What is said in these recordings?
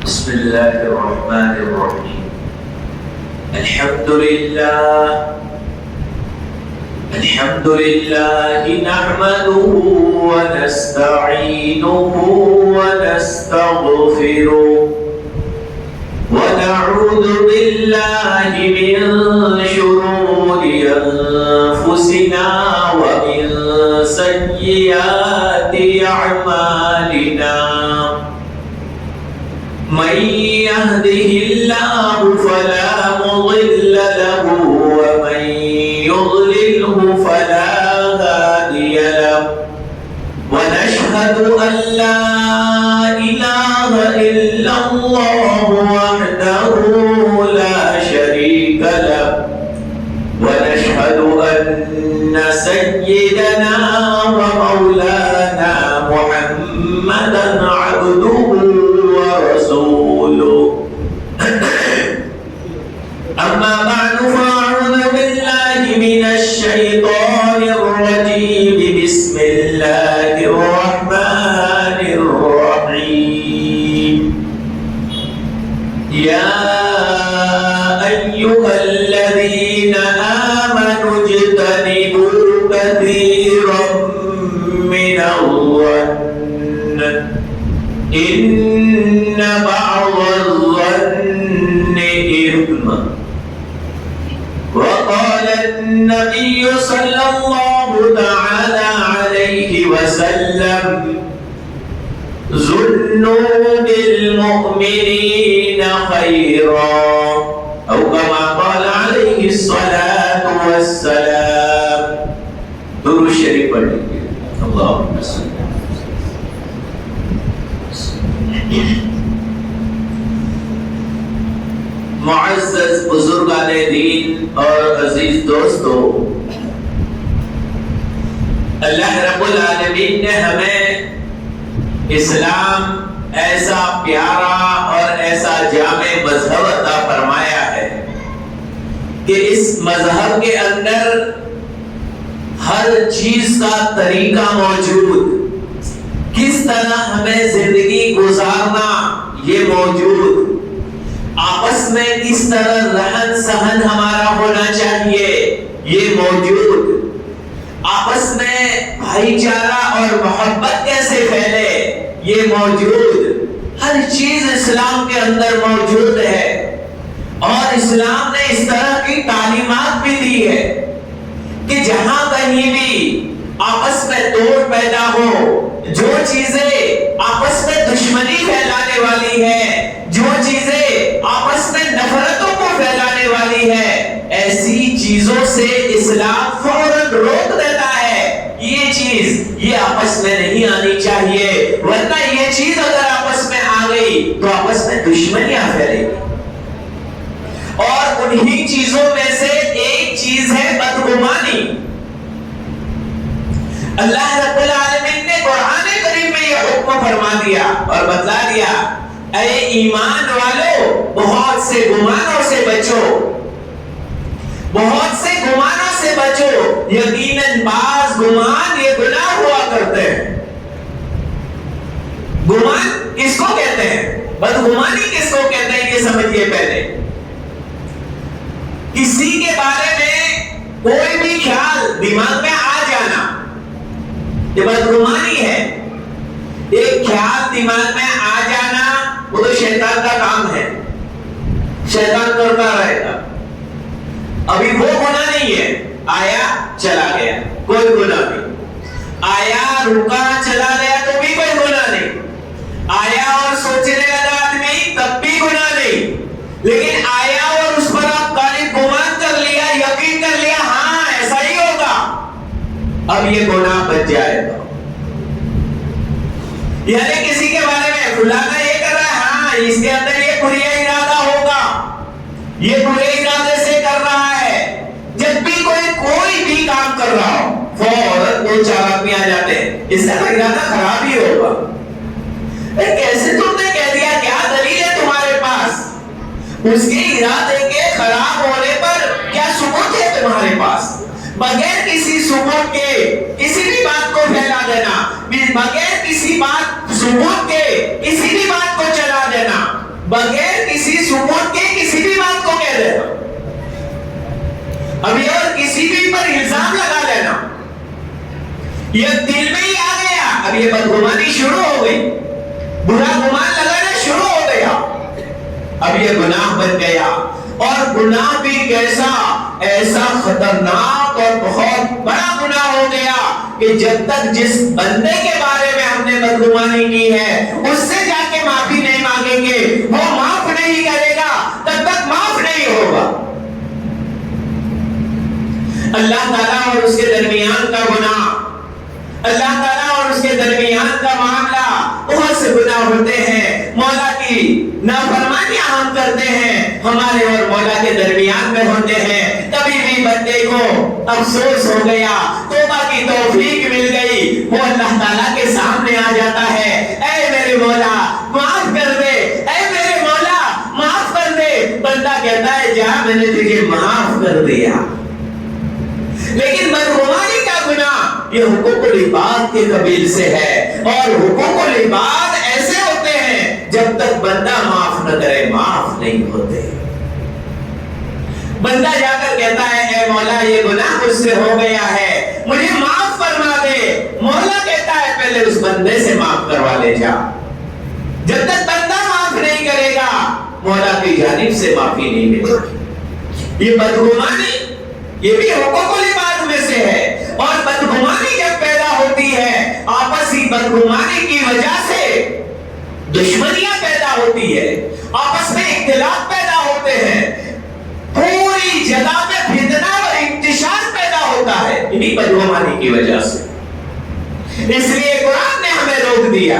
بسم الله الرحمن الرحيم. الحمد لله نحمده ونستعينه ونستغفره ونعوذ بالله من شرور أنفسنا ومن سيئات أعمالنا. من يهده الله فلا مضل له ومن يضلله فلا هادي له. ونشهد أن لا إله إلا الله وحده لا شريك له. ونشهد أن سيدنا ومولانا محمدا عبده ورسوله. أما بعد فأعوذ بالله من الشيطان الرجيم. بسم الله الرحمن الرحيم. يا أيها الذين آمنوا اجتنبوا كثيرا من الظن إن بعض الظن إثم. وقال النبي صلى الله تعالى عليه وسلم ظنوا بالمؤمنين خيرا أو كما قال عليه الصلاة والسلام. درود شریف پڑھیے. اللهم صل. معزز بزرگان دین اور عزیز دوستو، اللہ رب العالمین نے ہمیں اسلام ایسا پیارا اور ایسا جامع مذہب عطا فرمایا ہے کہ اس مذہب کے اندر ہر چیز کا طریقہ موجود، کس طرح ہمیں زندگی گزارنا یہ موجود، آپس میں کس طرح رہن سہن ہمارا ہونا چاہیے یہ موجود، آپس میں بھائی چارہ اور محبت کیسے پھیلے یہ موجود، ہر چیز اسلام کے اندر موجود ہے. اور اسلام نے اس طرح کی تعلیمات بھی دی ہے کہ جہاں کہیں بھی آپس میں توڑ پیدا ہو، جو چیزیں آپس میں دشمنی پھیلانے والی ہے، جو چیزیں آپس میں نفرتوں کو پھیلانے والی ہے، ایسی چیزوں سے اسلام فوراً روک دیتا ہے. یہ چیز یہ آپس میں نہیں آنی چاہیے، ورنہ یہ چیز اگر آپس میں آ گئی تو آپس میں دشمنیاں پھیلے گی. اور انہی چیزوں میں سے ایک چیز ہے بدگمانی. اللہ رب العالمین نے قرآن کریم میں یہ حکم فرما دیا اور بتلا دیا، اے ایمان والو بہت سے گمانوں سے بچو، بہت سے گمانوں سے بچو، یقیناً بعض گمان یہ گناہ ہوا کرتے ہیں. گمان کس کو کہتے ہیں؟ بدگمانی کس کو کہتے ہیں یہ سمجھیے. پہلے کسی کے بارے میں کوئی بھی خیال دماغ میں آ جانا یہ بدگمانی ہے. ایک خیال دماغ میں آ جانا وہ تو شیطان کا کام ہے، شیطان کرتا رہے گا. ابھی وہ گناہ نہیں ہے، آیا چلا گیا کوئی گناہ نہیں، آیا رکا چلا گیا تو بھی کوئی گناہ نہیں، آیا اور سوچنے لگا آدمی تب بھی گناہ نہیں. لیکن آیا اور اس پر آپ غالب گمان کر لیا، یقین کر لیا ہاں ایسا ہی ہوگا، اب یہ گناہ بچ جائے گا. یعنی کسی کے بارے میں فلانا یہ کر رہا ہے، ہاں اس کے اندر یہ برا ارادہ ہوگا، یہ برے ارادے سے کر رہا ہے. جب بھی کوئی بھی کام کر رہا ہو فوراً دو چار آدمی آ جاتے ہیں اس کا ارادہ خراب ہی ہوگا. کیسے تم نے کہہ دیا، کیا دلیل ہے تمہارے پاس؟ اس کے ارادے کے خراب ہونے پر کیا ثبوت ہے تمہارے پاس؟ بغیر کسی ثبوت کے کسی بھی بات کو پھیلا دینا، بغیر کسی بات ثبوت کے کسی بھی بات کو چلا دینا، بغیر کسی ثبوت کے کسی بھی بات کو کہہ دینا، ابھی اور کسی بھی پر الزام لگا لینا، یہ دل میں ہی آ گیا، اب یہ بدگمانی شروع ہو گئی، برا گمان لگانا شروع ہو گیا، اب یہ گناہ بن گیا۔ اور گناہ بھی کیسا، ایسا خطرناک اور بہت بڑا گناہ ہو گیا کہ جب تک جس بندے کے بارے میں ہم نے بدگمانی کی ہے اس سے جا کے معافی نہیں مانگیں گے، وہ معاف نہیں کرے گا، تب تک معاف نہیں ہوگا۔ اللہ تعالیٰ اور اس کے درمیان کا گناہ، اللہ تعالیٰ اور اس کے درمیان کا معاملہ، بہت سے گناہ ہوتے ہیں، مولا کی نافرمانیاں ہم کرتے ہیں، ہمارے اور مولا کے درمیان میں ہوتے ہیں، کبھی بھی بندے کو افسوس ہو گیا، توبہ کی توفیق مل گئی، وہ اللہ تعالیٰ کے سامنے آ جاتا ہے، اے میرے مولا معاف کر دے، اے میرے مولا معاف کر دے، بندہ کہتا ہے جا میں نے تجھے معاف کر دیا۔ لیکن بدگمانی کا گناہ یہ حقوق العباد کے قبیل سے ہے، اور حقوق العباد ایسے ہوتے ہیں جب تک بندہ معاف نہ کرے معاف نہیں ہوتے۔ بندہ جا کر کہتا ہے اے مولا یہ گناہ مجھ سے ہو گیا ہے، مجھے معاف فرما دے، مولا کہتا ہے پہلے اس بندے سے معاف کروا لے جا۔ جب تک بندہ معاف نہیں کرے گا مولا کی جانب سے معافی نہیں ملے گی۔ یہ بدگمانی یہ بھی حقوق العباد میں سے ہے، اور بدگمانی جب پیدا ہوتی ہے آپسی بدگمانی کی وجہ سے دشمنیاں پیدا ہوتی ہے، آپس میں اختلاف پیدا ہوتے ہیں، پوری جگہ میں فتنہ اور انتشار پیدا ہوتا ہے انہی بدگمانی کی وجہ سے۔ اس لیے قرآن نے ہمیں روک دیا،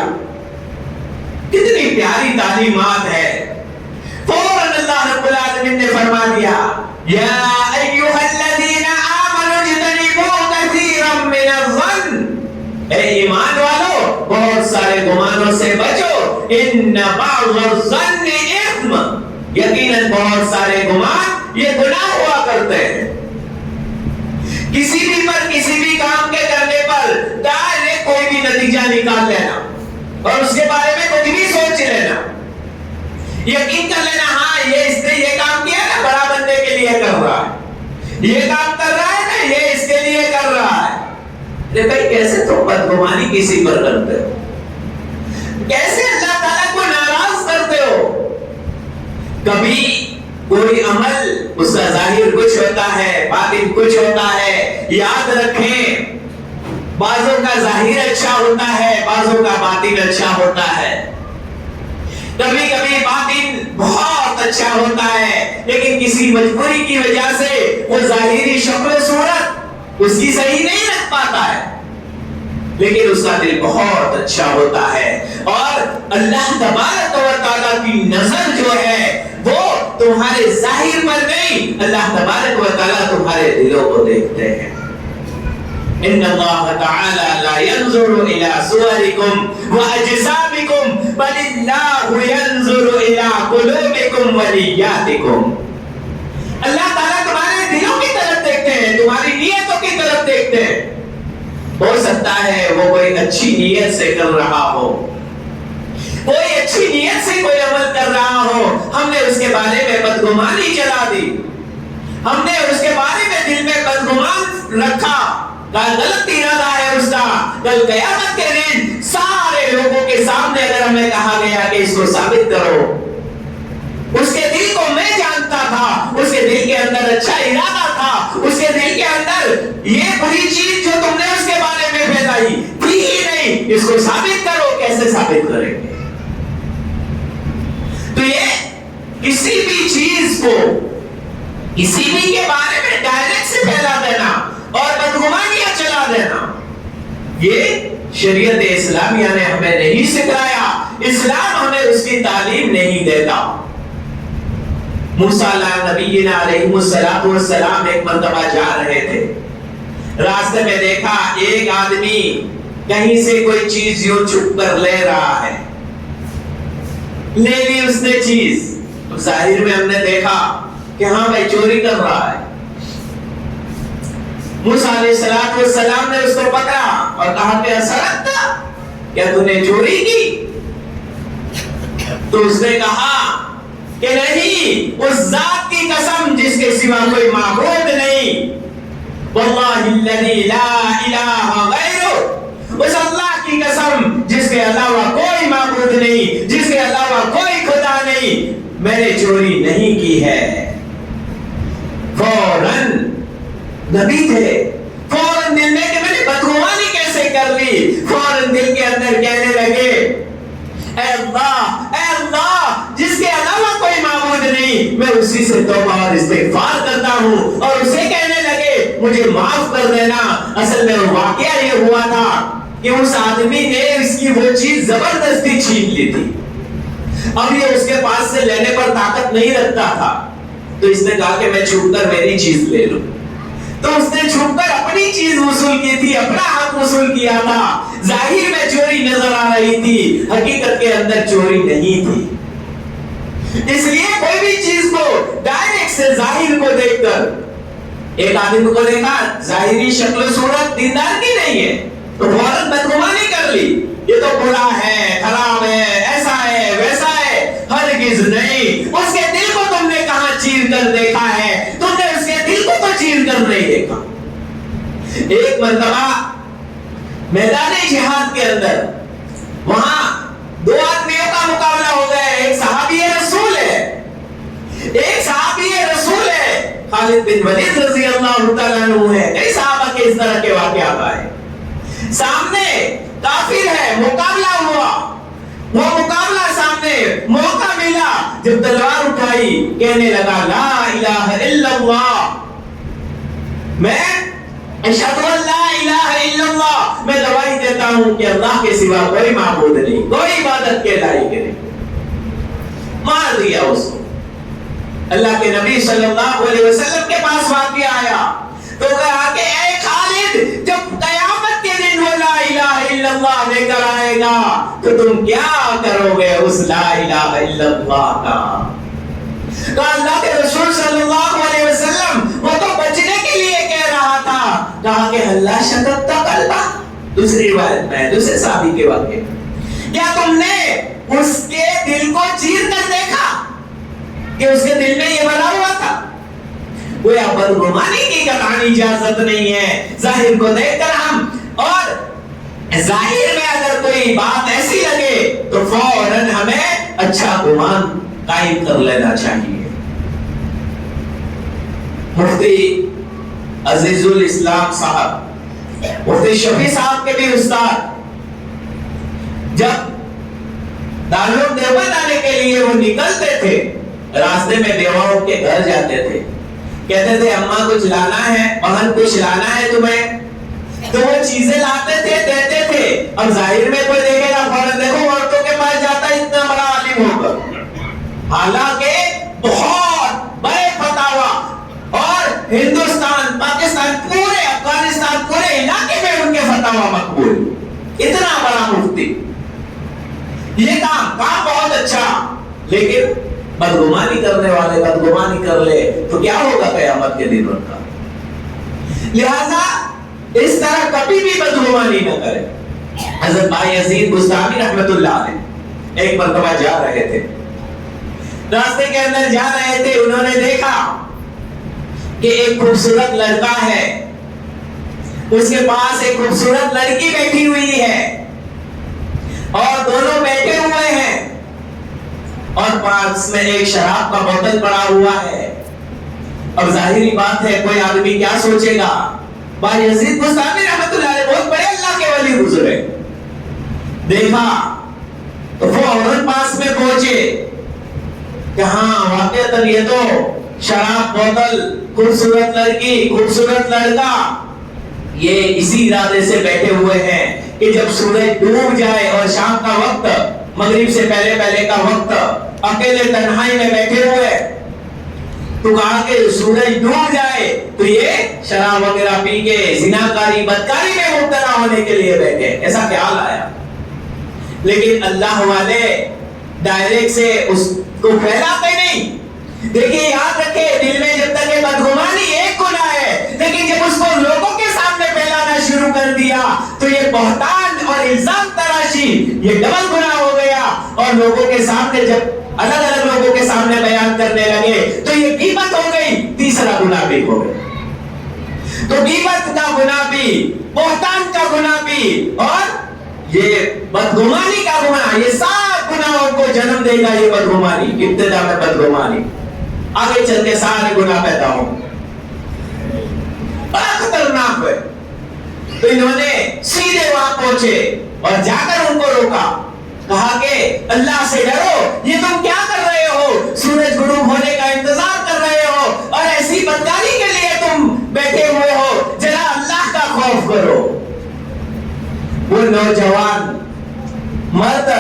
کتنی پیاری تعلیمات ہے، فوراً اللہ رب العالمین نے فرما دیا یا ایھا الذین آمنوا اجتنبوا کثیرا من الظن، اے ایمان والو بہت سارے گمانوں سے بچو، ان بعض الظن اثم، یقیناً بہت سارے گمان یہ گناہ ہوا کرتے ہیں۔ کسی بھی پر کسی بھی کام کے کرنے پر ڈائریکٹ کوئی بھی نتیجہ نکال لینا اور اس کے بارے میں کچھ بھی سوچ لینا، یقین کر لینا ہاں یہ اس نے یہ کام کیا نا بڑا بندے کے لیے کر رہا ہے، یہ کام کر رہا ہے نا یہ اس کے لیے کر رہا ہے۔ بھائی کیسے تم بدگمانی کسی پر کرتے ہو، کیسے اللہ تعالیٰ کو ناراض کرتے ہو؟ کبھی کوئی عمل اس کا ظاہر کچھ ہوتا ہے باطن کچھ ہوتا ہے، یاد رکھیں بعضوں کا ظاہر اچھا ہوتا ہے بعضوں کا باطن اچھا ہوتا ہے، کبھی کبھی باطن بہت اچھا ہوتا ہے لیکن کسی مجبوری کی وجہ سے وہ ظاہری شکل و صورت اس کی صحیح نہیں رکھ پاتا ہے، لیکن اس کا دل بہت اچھا ہوتا ہے، اور اللہ تبارک و تعالیٰ کی نظر جو ہے وہ تمہارے ظاہر پر نہیں، اللہ تبارک و تعالیٰ تمہارے دلوں کو دیکھتے ہیں۔ ان اللہ تعالی لا ينظر الى صورکم واجسامکم بل اللہ ينظر الى قلوبکم ونیاتکم، اللہ تعالیٰ تمہارے دلوں کی طرف دیکھتے ہیں، تمہاری نیتوں کی طرف دیکھتے ہیں۔ ہو سکتا ہے وہ کوئی اچھی نیت سے کر رہا ہو، کوئی اچھی نیت سے کوئی عمل کر رہا ہو، ہم نے اس کے بارے میں بدگمانی چلا دی، ہم نے اس کے بارے میں دل میں بدگمان رکھا، غلط ارادہ ہے اس کا، کل قیامت کے دن سارے لوگوں کے سامنے اگر ہمیں کہا گیا کہ اس کو ثابت کرو، اس کے دل کو میں جانتا تھا، اس کے دل کے اندر اچھا ارادہ تھا، اس کے دل کے اندر یہ بری چیز جو تم نے اس کے بارے میں پھیلائی تھی ہی نہیں، اس کو ثابت کرو، کیسے ثابت کریں گے؟ تو یہ کسی بھی چیز کو کسی بھی کے بارے میں ڈائریکٹ سے پھیلا دینا اور بدگمانیاں چلا دینا، یہ شریعت اسلامیہ نے ہمیں نہیں سکھلایا، اسلام ہمیں اس کی تعلیم نہیں دیتا۔ موسیٰ نبینا علیہ السلام ایک مرتبہ جا رہے تھے، راستے میں دیکھا ایک آدمی کہیں سے کوئی چیز یوں چھپ کر لے رہا ہے، لے لی اس نے چیز، ظاہر میں ہم نے دیکھا کہ ہاں بھائی چوری کر رہا ہے۔ موسیٰ علیہ السلام نے اس کو پکڑا اور کہا کہ سرقتا، کیا تو نے چوری کی؟ تو اس نے کہا کہ نہیں، اس ذات کی قسم جس کے سوا کوئی معبود نہیں، واللہ الذی لا الہ غیرہ، اس اللہ کی قسم جس کے علاوہ کوئی معبود نہیں، جس کے علاوہ کوئی خدا نہیں، میں نے چوری نہیں کی ہے۔ فوراً نبی تھے، فوراً دل میں کہ میں نے بدگمانی کیسے کر لی، فوراً دل کے اندر کہنے لگے اے اللہ جس کے علاوہ کوئی معبود نہیں، میں اسی سے توبہ اور استغفار کرتا ہوں، اور اسے کہنے لگے مجھے معاف کر دینا۔ اصل میں واقعہ یہ ہوا تھا کہ اس آدمی نے اس کی وہ چیز زبردستی چھین لی تھی، اب یہ اس کے پاس سے لینے پر طاقت نہیں رکھتا تھا، تو اس نے کہا کہ میں چھپ کر میری چیز لے لوں، تو اس نے چھپ کر اپنی چیز وصول کی تھی، اپنا حق وصول کیا تھا۔ ظاہر میں چوری نظر آ رہی تھی، حقیقت کے اندر چوری نہیں تھی۔ اس لیے کوئی بھی چیز کو ڈائریکٹ سے ظاہر کو دیکھ کر، ایک آدمی کو دیکھا ظاہری شکل و صورت دیندار کی نہیں ہے تو فوراً بدگمانی کر لی، یہ تو برا ہے، خراب ہے، ایسا ہے، ویسا ہے۔ ہرگز نہیں، اس کے دل کو تم نے کہاں چیر کر دیکھا ہے؟ تم نے اس کے دل کو تو چیر کر نہیں دیکھا۔ ایک مرتبہ میدان جہاد کے اندر وہاں دو آدمیوں کا مقابلہ ہو گیا، ایک صحابی رسول ہے، ایک صحابی رسول ہے، خالد بن ولید رضی اللہ تعالیٰ عنہ ہے۔ کئی صحابہ کے اس طرح کے واقعات آئے، سامنے کافر ہے، مقابلہ ہوا، وہ مقابلہ سامنے موقع ملا، جب تلوار اٹھائی کہنے لگا لا الہ الا اللہ، میں اشہد ان لا الہ الا اللہ، میں گواہی دیتا ہوں کہ اللہ کے سوا کوئی معبود نہیں، کوئی عبادت کے لائق نہیں۔ مار دیا اس کو۔ اللہ کے نبی صلی اللہ علیہ وسلم کے پاس واقعہ آیا تو کہا کہ اے خالد، جب قیامت کے دن وہ لا الہ الا اللہ لے کر آئے گا تو تم کیا کرو گے اس لا الہ الا اللہ کا؟ تو اللہ کے رسول صلی اللہ علیہ وسلم وہ تو بچنے کے لیے کہہ رہا تھا، کہا کہ اللہ شکت قلبہ، دوسری روایت میں دوسرے صحابی کے واقعے، کیا تم نے اس کے دل کو چیر کر دیکھا کہ اس کے دل میں یہ بنا ہوا تھا؟ گویا بدگمانی کی قطعی اجازت نہیں ہے۔ ظاہر کو دیکھ کر ہم، اور ظاہر میں اگر کوئی بات ایسی لگے تو فوراً ہمیں اچھا گمان قائم کر لینا چاہیے۔ مفتی عزیز الاسلام صاحب، مفتی شفیع صاحب کے بھی استاد، جب دارالعلوم دیوبند آنے کے لیے وہ نکلتے تھے، راستے میں بیواؤں کے گھر جاتے تھے، کہتے تھے اماں کچھ لانا ہے، بہن کچھ لانا ہے تمہیں، تو وہ چیزیں لاتے تھے، دیتے تھے۔ اب ظاہر میں کوئی دیکھے گا فوراً، دیکھو عورتوں کے پاس جاتا ہے اتنا بڑا عالم ہو کر، حالانکہ بہت بڑے فتاوا، اور ہندوستان، پاکستان، پورے افغانستان، پورے علاقے میں ان کے فتاوا مقبول، اتنا بڑا مفتی، یہ کام بہت اچھا، لیکن بدگمانی کرنے والے بدگمانی کر لے تو کیا ہوگا قیامت کے دن ان کا؟ لہذا اس طرح کبھی بھی بدگمانی نہ کرے۔ حضرت بھائی یزید بستامی رحمت اللہ علیہ ایک مرتبہ جا رہے تھے، راستے کے اندر جا رہے تھے، انہوں نے دیکھا کہ ایک خوبصورت لڑکا ہے، اس کے پاس ایک خوبصورت لڑکی بیٹھی ہوئی ہے، اور دونوں بیٹھے ہوئے ہیں، اور پاس میں ایک شراب کا بوتل پڑا ہوا ہے۔ اب ظاہری بات ہے کوئی آدمی کیا سوچے گا، بھائی یزید بستامی رحمت اللہ علیہ بہت بڑے اللہ کے ولی گزرے، دیکھا تو فوراً پاس میں پہنچے کہ ہاں واقعتاً یہ تو شراب بوتل، خوبصورت لڑکی، خوبصورت لڑکا، یہ اسی ارادے سے بیٹھے ہوئے ہیں کہ جب سورج ڈوب جائے اور شام کا وقت، مغرب سے پہلے کا وقت، اکیلے تنہائی میں بیٹھے ہوئے، تو کہا کہ سورج ڈوب جائے تو یہ شراب وغیرہ پی کے زناکاری بدکاری میں مبتلا ہونے کے لیے بیٹھے، ایسا خیال آیا۔ لیکن اللہ والے ڈائریکٹ سے اس کو پھیلاتے نہیں۔ دیکھیے یاد رکھے، دل میں جب تک بدگمانی ایک گناہ ہے، لیکن جب اس کو لوگوں کے سامنے پھیلانا شروع کر دیا تو یہ بہتان اور الزام تراشی، یہ ڈبل گناہ ہو گیا، اور لوگوں کے سامنے جب الگ الگ لوگوں کے سامنے بیان کرنے لگے تو یہ غیبت ہو گئی، تیسرا گناہ بھی ہو گیا۔ تو غیبت کا گناہ بھی، بہتان کا گناہ بھی، اور یہ بدگمانی کا گناہ، یہ سات گناہوں کو جنم دے گا۔ یہ بدگمانی، ابتدا میں بدگمانی، آگے چل کے سارے گناہ پیدا ہوں، بڑا خطرناک ہے۔ تو انہوں نے سیدھے وہاں پہنچے اور جا کر ان کو روکا، کہا کہ اللہ سے ڈرو، یہ تم کیا کر رہے ہو؟ سورج غروب ہونے کا انتظار کر رہے ہو اور ایسی بدکاری کے لیے تم بیٹھے ہوئے ہو، ذرا اللہ کا خوف کرو۔ وہ نوجوان مرد،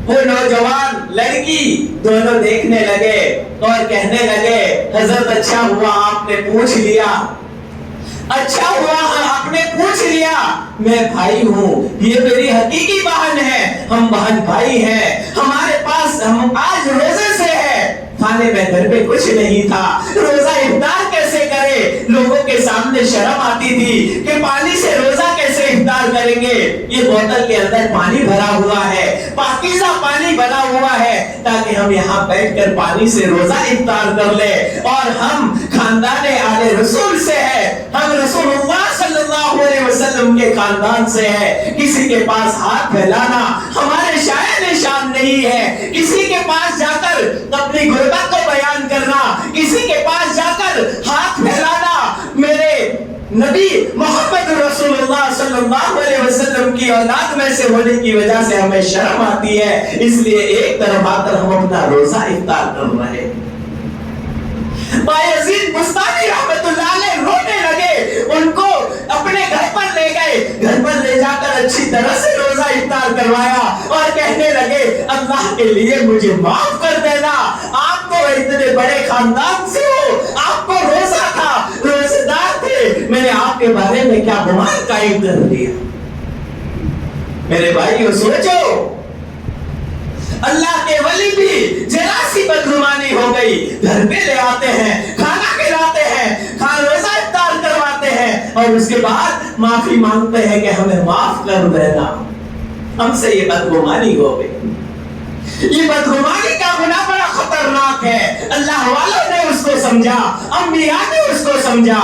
وہ نوجوان لڑکی دونوں دیکھنے لگے اور کہنے لگے حضرت اچھا ہوا آپ نے پوچھ لیا، اچھا ہوا آپ نے پوچھ لیا، میں بھائی ہوں، یہ میری حقیقی بہن ہے، ہم بہن بھائی ہیں، ہمارے پاس ہم آج روزے سے ہے، کھانے میں گھر پہ کچھ نہیں تھا، روزہ افطار کیسے کرے؟ لوگوں کے سامنے شرم آتی تھی کہ پانی سے روزہ کیسے افطار کریں گے؟ یہ بوتل کے اندر پانی بھرا ہوا ہے، پاکیزہ پانی بھرا ہوا ہے، تاکہ ہم یہاں بیٹھ کر پانی سے روزہ افطار کر لیں، اور ہم خاندان آل رسول سے ہے، ہم رسول اللہ صلی اللہ علیہ وسلم کے خاندان سے ہے، کسی کے پاس ہاتھ پھیلانا ہمارے شاعر شان نہیں ہے، کسی کے پاس جا کر اپنی غربت کو بیان کرنا، کسی کے پاس جا کر ہاتھ پھیلانا میرے نبی محمد رسول اللہ صلی اللہ علیہ وسلم کی اولاد میں سے ہونے کی وجہ سے ہمیں شرم آتی ہے، اس لیے ایک طرف آ کر ہم اپنا روزہ افطار کر رہے ہیں۔ بایزید بستانی رحمت اللہ علیہ رونے لگے، ان کو اپنے گھر پر لے گئے، گھر پر لے جا کر اچھی طرح سے روزہ افطار کروایا اور کہنے لگے اللہ کے لیے مجھے معاف کر دینا، آپ تو اتنے بڑے خاندان سے ہو، آپ کو روزہ تھا، روزے دار تھے، میں نے آپ کے بارے میں کیا گمان قائم کر دیا۔ میرے بھائیو سوچو، اللہ کے ولی بھی ذرا سی بدگمانی ہو گئی، گھر پہ لے آتے ہیں، کھانا کھلاتے ہیں، روزہ افطار کرواتے ہیں، اور اس کے بعد معافی مانگتے ہیں کہ ہمیں معاف کر دینا، ہم سے یہ بدگمانی ہو گئی۔ یہ بدگمانی کا گناہ بڑا خطرناک ہے، اللہ والوں نے اس کو سمجھا، انبیاء نے اس کو سمجھا،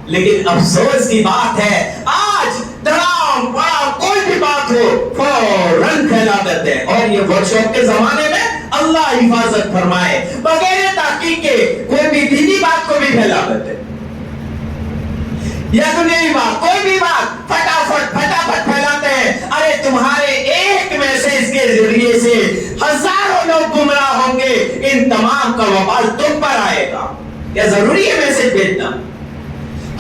لیکن افسوس کی بات ہے آج تمام بڑا کوئی بھی بات ہو فوراً پھیلا دیتے ہیں، اور یہ ورک شاپ کے زمانے میں اللہ حفاظت فرمائے بغیر تحقیق کے کوئی بھی دینی بات کو بھی پھیلا دیتے ہیں، یا دنیاوی بات کوئی بھی بات فٹافٹ پھیلاتے ہیں۔ ارے تمہارے ایک میسج کے ذریعے سے ہزاروں لوگ گمراہ ہوں گے، ان تمام کا وبال تم پر آئے گا۔ کیا ضروری ہے میسج بھیجنا؟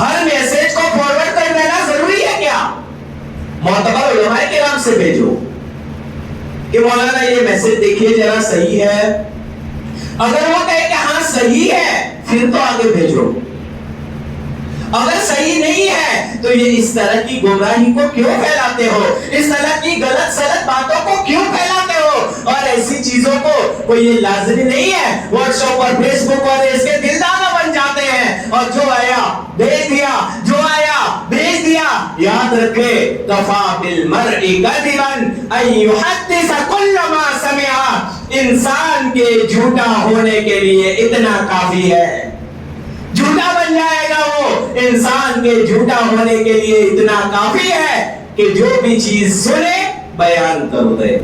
ہر میسج کو فارورڈ کر دینا ضروری ہے کیا؟ معتبر علماء کرام سے بھیجو کہ مولانا یہ میسج دیکھیے ذرا صحیح ہے، اگر وہ کہے کہ ہاں صحیح ہے پھر تو آگے بھیجو، اگر صحیح نہیں ہے تو یہ اس طرح کی گمراہی کو کیوں پھیلاتے ہو، اس طرح کی غلط سلط باتوں کو کیوں پھیلاتے ہو، اور ایسی چیزوں کو کوئی یہ لازمی نہیں ہے واٹس ایپ اور فیس بک اور اس کے دلدادہ بن جاتے ہیں، اور جو آیا بھیج دیا، جو آیا بھیج دیا۔ یاد رکھے کفا بالمرء کذبا ان یحدث کل ما سمع، انسان کے جھوٹا ہونے کے لیے اتنا کافی ہے، جھوٹا بن جائے گا وہ، انسان کے جھوٹا ہونے کے لیے اتنا کافی ہے کہ جو بھی چیز سنے بیان کر دے،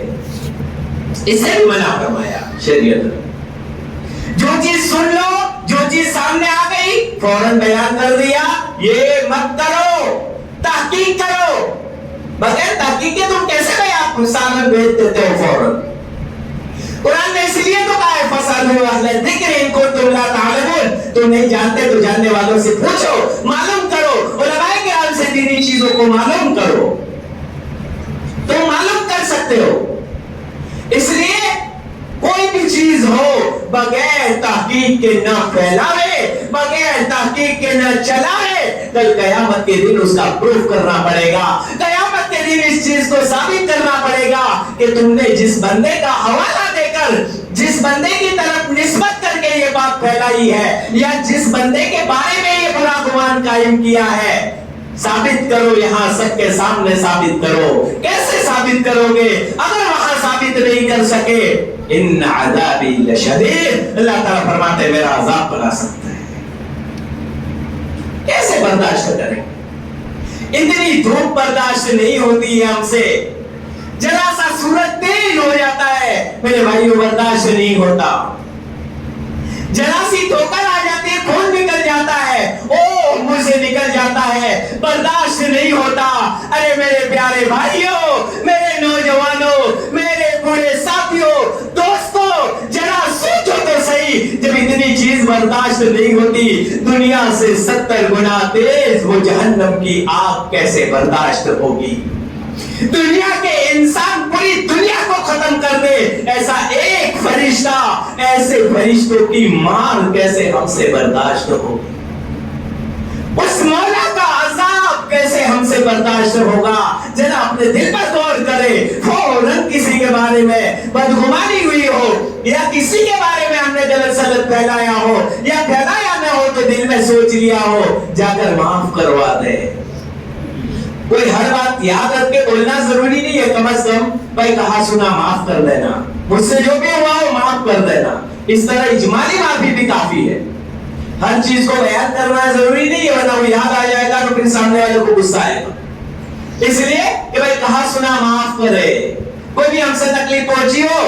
اسے بھی منع فرمایا شریعت نے۔ جو چیز سن لو، جو چیز سامنے آ گئی فوراً بیان کر دیا، یہ مت کرو، تحقیق کرو، بغیر تحقیق کے تم کیسے بیان سامنے بھیج دیتے ہو فوراً؟ قرآن نے اس لیے تو کہا ہے فَاسْأَلُوا أَهْلَ الذِّكْرِ إِن كُنتُمْ لَا تَعْلَمُونَ، تم نہیں جانتے تو جاننے والوں سے پوچھو، معلوم کرو، علماء کرام سے دینی چیزوں کو معلوم کرو، تم معلوم کر سکتے ہو۔ اس لیے کوئی بھی چیز ہو بغیر تحقیق کے نہ پھیلاوے، بغیر تحقیق کے نہ چلاوے، کل قیامت کے دن اس کا پروف کرنا پڑے گا، قیامت کے دن اس چیز کو ثابت کرنا پڑے گا کہ تم نے جس بندے کا حوالہ دے کر، جس بندے کی طرف نسبت کر کے یہ بات پھیلائی ہے، یا جس بندے کے بارے میں یہ برا گمان قائم کیا ہے، ثابت کرو، یہاں سب کے سامنے ثابت کرو۔ کیسے ثابت کرو گے؟ اگر وہاں ثابت نہیں کر سکے ان عذابی لشدید، اللہ تعالیٰ فرماتے ہیں میرا عذاب بنا سکتا ہے. کیسے برداشت کریں؟ اتنی دھوپ برداشت نہیں ہوتی ہے ہم سے. ذرا سا سورج تیز ہو جاتا ہے میرے بھائیوں برداشت نہیں ہوتا. ذرا سی ٹھوکر آ جاتی ہے خون نکل جاتا ہے، او منہ سے نکل جاتا ہے، برداشت نہیں ہوتا. ارے میرے پیارے بھائیوں، میرے نوجوانوں، میرے بوڑھے ساتھیوں، دوستوں، ذرا سوچو تو صحیح، جب اتنی چیز برداشت نہیں ہوتی، دنیا سے 70 گنا تیز وہ جہنم کی آگ کیسے برداشت ہوگی؟ دنیا کے انسان پوری دنیا کو ختم کر دے، ایسا ایک فرشتہ، ایسے فرشتوں کی مار کیسے ہم سے برداشت ہوگی؟ اس مولا کا عذاب کیسے ہم سے برداشت ہوگا؟ ذرا اپنے دل پر غور کرے. فوراً کسی کے بارے میں بدگمانی ہوئی ہو یا کسی کے بارے میں ہم نے غلط سلط پھیلایا ہو یا پھیلایا نہ ہو تو دل میں سوچ لیا ہو، جا کر معاف کروا دے. کوئی ہر بات یاد رکھ کے بولنا ضروری نہیں ہے، کم از کم بھائی کہا سنا معاف کر دینا، مجھ سے جو بھی ہوا ہو معاف کر دینا. اس طرح اجمالی معافی بھی کافی ہے. ہر چیز کو بیان کرنا ضروری نہیں ہے، ورنہ وہ یاد آ جائے گا تو پھر سامنے والے کو غصہ آئے گا. اس لیے کہ بھائی کہا سنا معاف کرے. کوئی بھی ہم سے تکلیف پہنچی ہو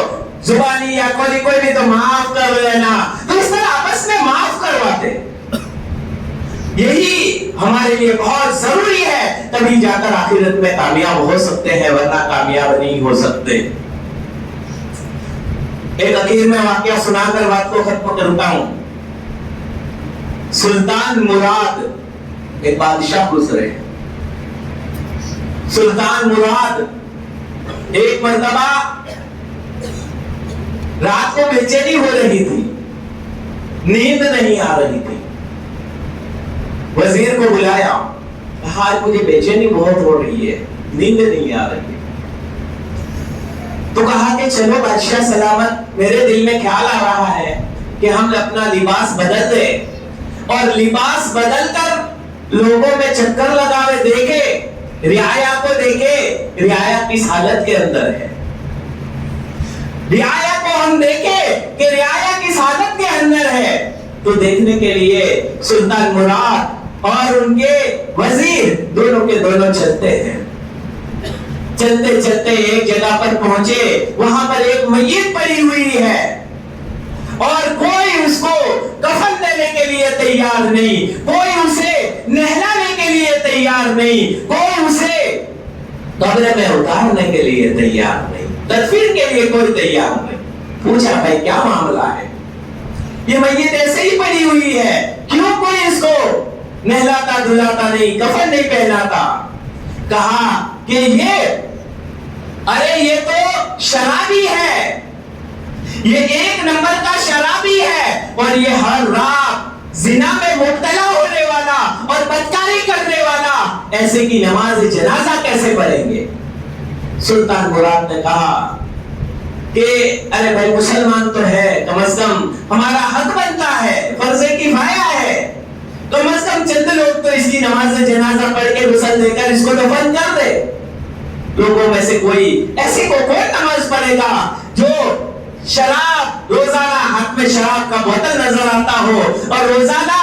زبانی یا کوئی بھی تو معاف کر لینا. تو اس طرح آپس میں معاف کرواتے، یہی ہمارے لیے بہت ضروری ہے. تبھی جا کر آخرت میں کامیاب ہو سکتے ہیں، ورنہ کامیاب نہیں ہو سکتے. ایک اخیر میں واقعہ سنا کر بات کو ختم کرتا ہوں. سلطان مراد ایک بادشاہ گزرے. سلطان مراد ایک مرتبہ رات کو بے چینی ہو رہی تھی، نیند نہیں آ رہی تھی. وزیر کو بلایا، کہا آج مجھے بے چینی بہت ہو رہی ہے، نیند نہیں آ رہی ہے. تو کہا کہ چلو بادشاہ سلامت، میرے دل میں خیال آ رہا ہے کہ ہم اپنا لباس بدل دیں اور لباس بدل کر لوگوں میں چکر لگاوے، دیکھے رعایا کو، دیکھے رعایا کس حالت کے اندر ہے. رعایا کو ہم دیکھیں کہ رعایا کس حالت کے اندر ہے. تو دیکھنے کے لیے سلطان مراد اور ان کے وزیر دونوں کے دونوں چلتے ہیں. چلتے چلتے ایک جگہ پر پہنچے، وہاں پر ایک میت پڑی ہوئی ہے اور کوئی اس کو کفن دینے کے لیے تیار نہیں، کوئی اسے نہلانے کے لیے تیار نہیں، کوئی اسے قبر میں اتارنے کے لیے تیار نہیں، تدفین کے لیے کوئی تیار نہیں. پوچھا بھائی کیا معاملہ ہے؟ یہ میت ایسے ہی پڑی ہوئی ہے، کیوں کوئی اس کو نہلاتا دھلاتا نہیں، کفن نہیں پہناتا؟ کہا کہ یہ تو شرابی ہے، یہ ایک نمبر کا شرابی ہے اور یہ ہر رات زنا میں مبتلا ہونے والا اور بدکاری کرنے والا، ایسے کی نماز جنازہ کیسے پڑھیں گے؟ سلطان مراد نے کہا کہ ارے بھائی مسلمان تو ہے، کم از کم ہمارا حق بنتا ہے، فرض کفایہ ہے، کم از کم چند لوگ تو اس کی نماز جنازہ پڑھ کے غسل دے کر اس کو دفن کر دے. لوگوں میں سے کوئی ایسی کو کون نماز پڑھے گا جو شراب، روزانہ ہاتھ میں شراب کا بوتل نظر آتا ہو اور روزانہ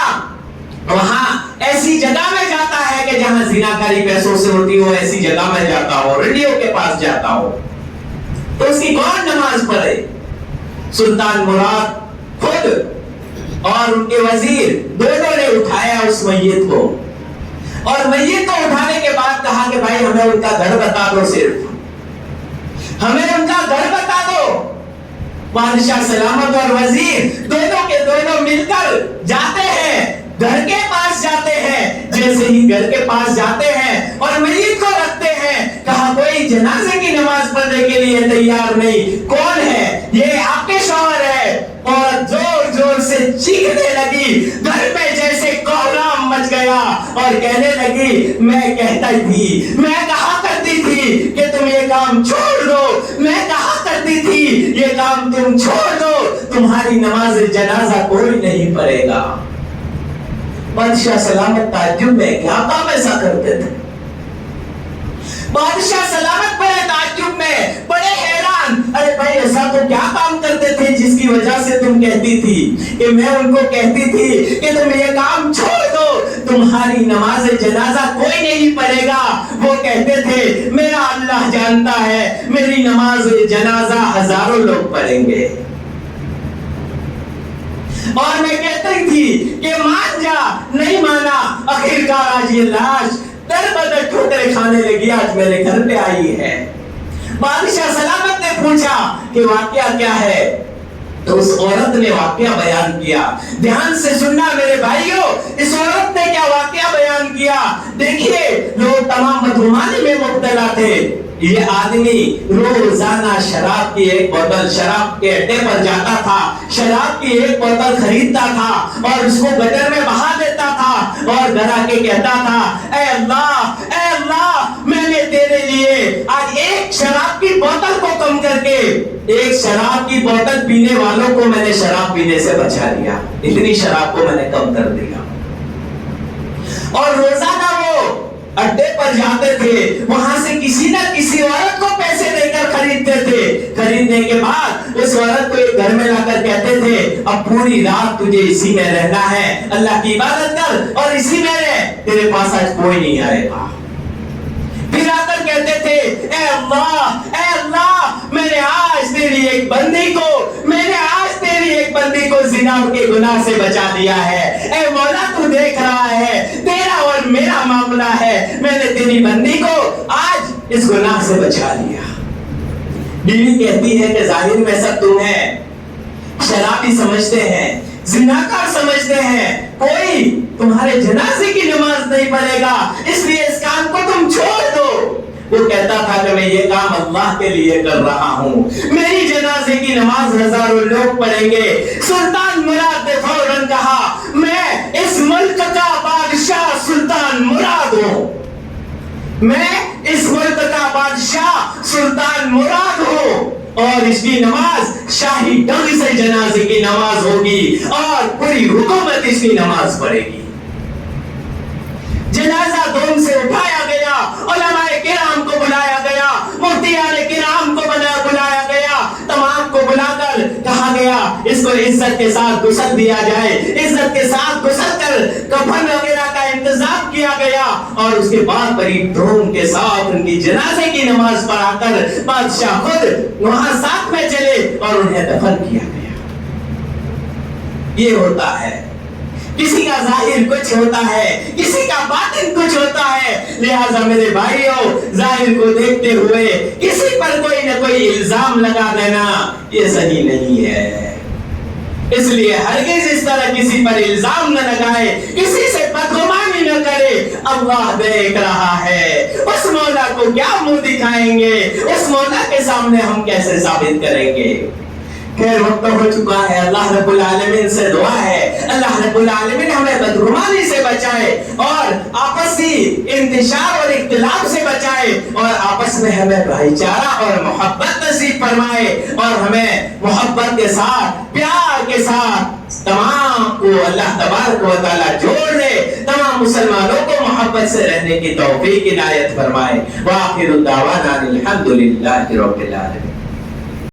وہاں ایسی جگہ میں جاتا ہے کہ جہاں زناکاری پیسوں سے ہوتی ہو، ایسی جگہ میں جاتا ہو، ریڈیو کے پاس جاتا ہو، تو اس کی کون نماز پڑھے؟ سلطان مراد خود اور ان کے وزیر دونوں نے اٹھایا اس میت کو، اور میت کو اٹھانے کے بعد کہا کہ بھائی ہمیں ان کا گھر بتا دو، صرف ہمیں ان کا گھر بتا دو. بادشاہ سلامت اور وزیر دونوں کے دونوں مل کر جاتے ہیں، گھر کے پاس جاتے ہیں. جیسے ہی گھر کے پاس جاتے ہیں اور میت کو رکھتے ہیں، کہا کوئی جنازے کی نماز پڑھنے کے لیے تیار نہیں. کون ہے؟ یہ آپ کے شوہر ہے. اور زور زور سے چیخنے لگی، گھر میں جیسے کوہرام مچ گیا اور کہنے لگی میں کہتا تھی، میں کہا کرتی تھی کہ تم یہ کام چھوڑ دو، میں کہا کرتی تھی یہ کام تم چھوڑ دو، تمہاری نماز جنازہ کوئی نہیں پڑھے گا. بادشاہ سلامت تعجب میں کیا کام ایسا کرتے تھے؟ بادشاہ سلامت بڑے تعجب میں، بڑے حیران، ارے بھائی ایسا تو کیا کام کرتے تھے جس کی وجہ سے تم کہتی تھی کہ میں ان کو کہتی تھی کہ تم یہ کام چھوڑ دو، تمہاری نماز جنازہ کوئی نہیں پڑھے گا؟ وہ کہتے تھے میرا اللہ جانتا ہے میری نماز جنازہ ہزاروں لوگ پڑھیں گے، اور میں کہتی تھی کہ مان جا، نہیں مانا، آخرکار آج یہ لاش در بدر ٹھوکریں کھانے لگی، آج میرے گھر پہ آئی ہے۔ بادشاہ سلامت نے پوچھا کہ واقعہ کیا ہے؟ تو اس عورت نے واقعہ بیان کیا۔ دھیان سے سننا میرے بھائیوں، اس عورت نے کیا واقعہ بیان کیا؟ دیکھیے لوگ تمام بدگمانی میں مبتلا تھے، یہ آدمی روزانہ شراب کی ایک بوتل شراب کے اڈے پر جاتا تھا، شراب کی ایک بوتل خریدتا تھا اور اس کو گٹر میں بہا دیتا تھا اور گھر آ کے کہتا تھا اے اللہ میں نے تیرے لیے آج ایک شراب کی بوتل کو کم کر کے ایک شراب کی بوتل پینے والوں کو میں نے شراب پینے سے بچا لیا، اتنی شراب کو میں نے کم کر دیا۔ اور روزانہ وہ اڈے پر جاتے تھے، وہاں سے کسی نہ کسی عورت کو پیسے دے کر خریدتے تھے، خریدنے کے بعد اس عورت کو ایک گھر میں لا کر کہتے تھے اب پوری رات تجھے اسی میں رہنا ہے، اللہ کی عبادت کر اور اسی میں رہ، تیرے پاس آج کوئی نہیں آئے گا۔ پھر آ کر کہتے تھے اے اللہ میں نے آج تیری ایک بندی کو زنا کے گناہ سے بچا دیا ہے، اے مولا تو دیکھ رہا ہے تیرا اور میرا معاملہ ہے، میں نے تیری بندی کو آج اس گناہ سے بچا لیا۔ بیوی کہتی ہے کہ ظاہر میں سب تمہیں شرابی سمجھتے ہیں، زناکار سمجھتے ہیں، کوئی تمہارے جنازے کی نماز نہیں پڑھے گا، اس لیے اس کام کو تم چھوڑ دو۔ وہ کہتا تھا کہ میں یہ کام اللہ کے لیے کر رہا ہوں، میری جنازے کی نماز ہزاروں لوگ پڑھیں گے۔ سلطان مراد نے فوراً کہا میں اس ملک کا بادشاہ سلطان مراد ہوں، میں اس ملک کا بادشاہ سلطان مراد ہوں، اور اس کی نماز شاہی ڈنگ سے جنازے کی نماز ہوگی اور پوری حکومت اس کی نماز پڑھے گی۔ جنازہ دھوم سے اٹھایا گیا، علماء کرام کو بلایا گیا، مفتیان کرام کو بلایا گیا، تمام کو بلا کر کہا گیا اس کو عزت کے ساتھ غسل دیا جائے، عزت کے ساتھ غسل کر کفن وغیرہ کا انتظام کیا گیا، اور اس کے بعد بڑی دھوم کے ساتھ ان کی جنازے کی نماز پڑھا کر بادشاہ خود وہاں ساتھ میں چلے اور انہیں دفن کیا گیا۔ یہ ہوتا ہے، کسی کا ظاہر کچھ ہوتا ہے، کسی کا باطن کچھ ہوتا ہے، لہذا میرے بھائیوں ظاہر کو دیکھتے ہوئے کسی پر کوئی نہ کوئی الزام لگا دینا یہ صحیح نہیں ہے۔ اس لیے ہرگز اس طرح کسی پر الزام نہ لگائے، کسی سے بدگمانی نہ کرے، اللہ دیکھ رہا ہے۔ اس مولا کو کیا منہ دکھائیں گے، اس مولا کے سامنے ہم کیسے ثابت کریں گے؟ خیر وقت ہو چکا ہے، اللہ رب العالمین سے دعا ہے اللہ رب العالمین ہمیں بدگمانی سے بچائے اور آپسی انتشار اور اختلاف سے بچائے، اور آپس میں ہمیں بھائی چارہ اور محبت نصیب فرمائے، اور ہمیں محبت کے ساتھ پیار کے ساتھ تمام کو اللہ تبارک و تعالی جوڑ دے، تمام مسلمانوں کو محبت سے رہنے کی توفیق عنایت فرمائے۔ وآخر دعوانا الحمدللہ رب العالمین۔